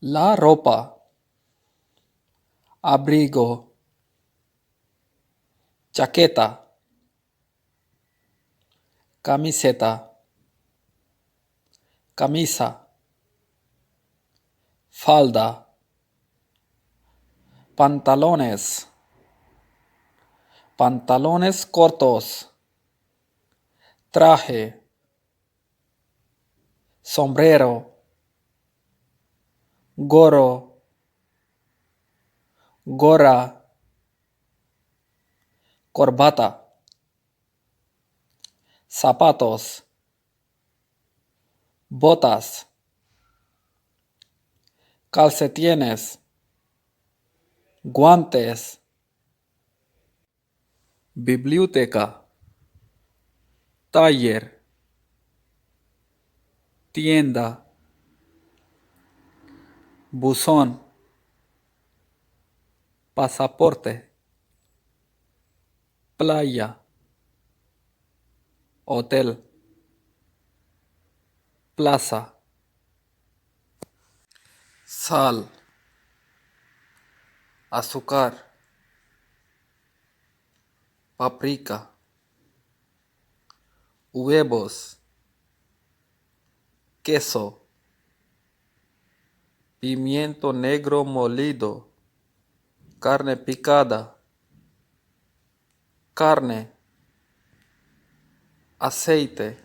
La ropa, abrigo, chaqueta, camiseta, camisa, falda, pantalones, pantalones cortos, traje, sombrero, gorro, gorra, corbata, zapatos, botas, calcetines, guantes, biblioteca, taller, tienda, buzón, pasaporte, playa, hotel, plaza, sal, azúcar, paprika, huevos, queso, pimiento negro molido, carne picada, carne, aceite,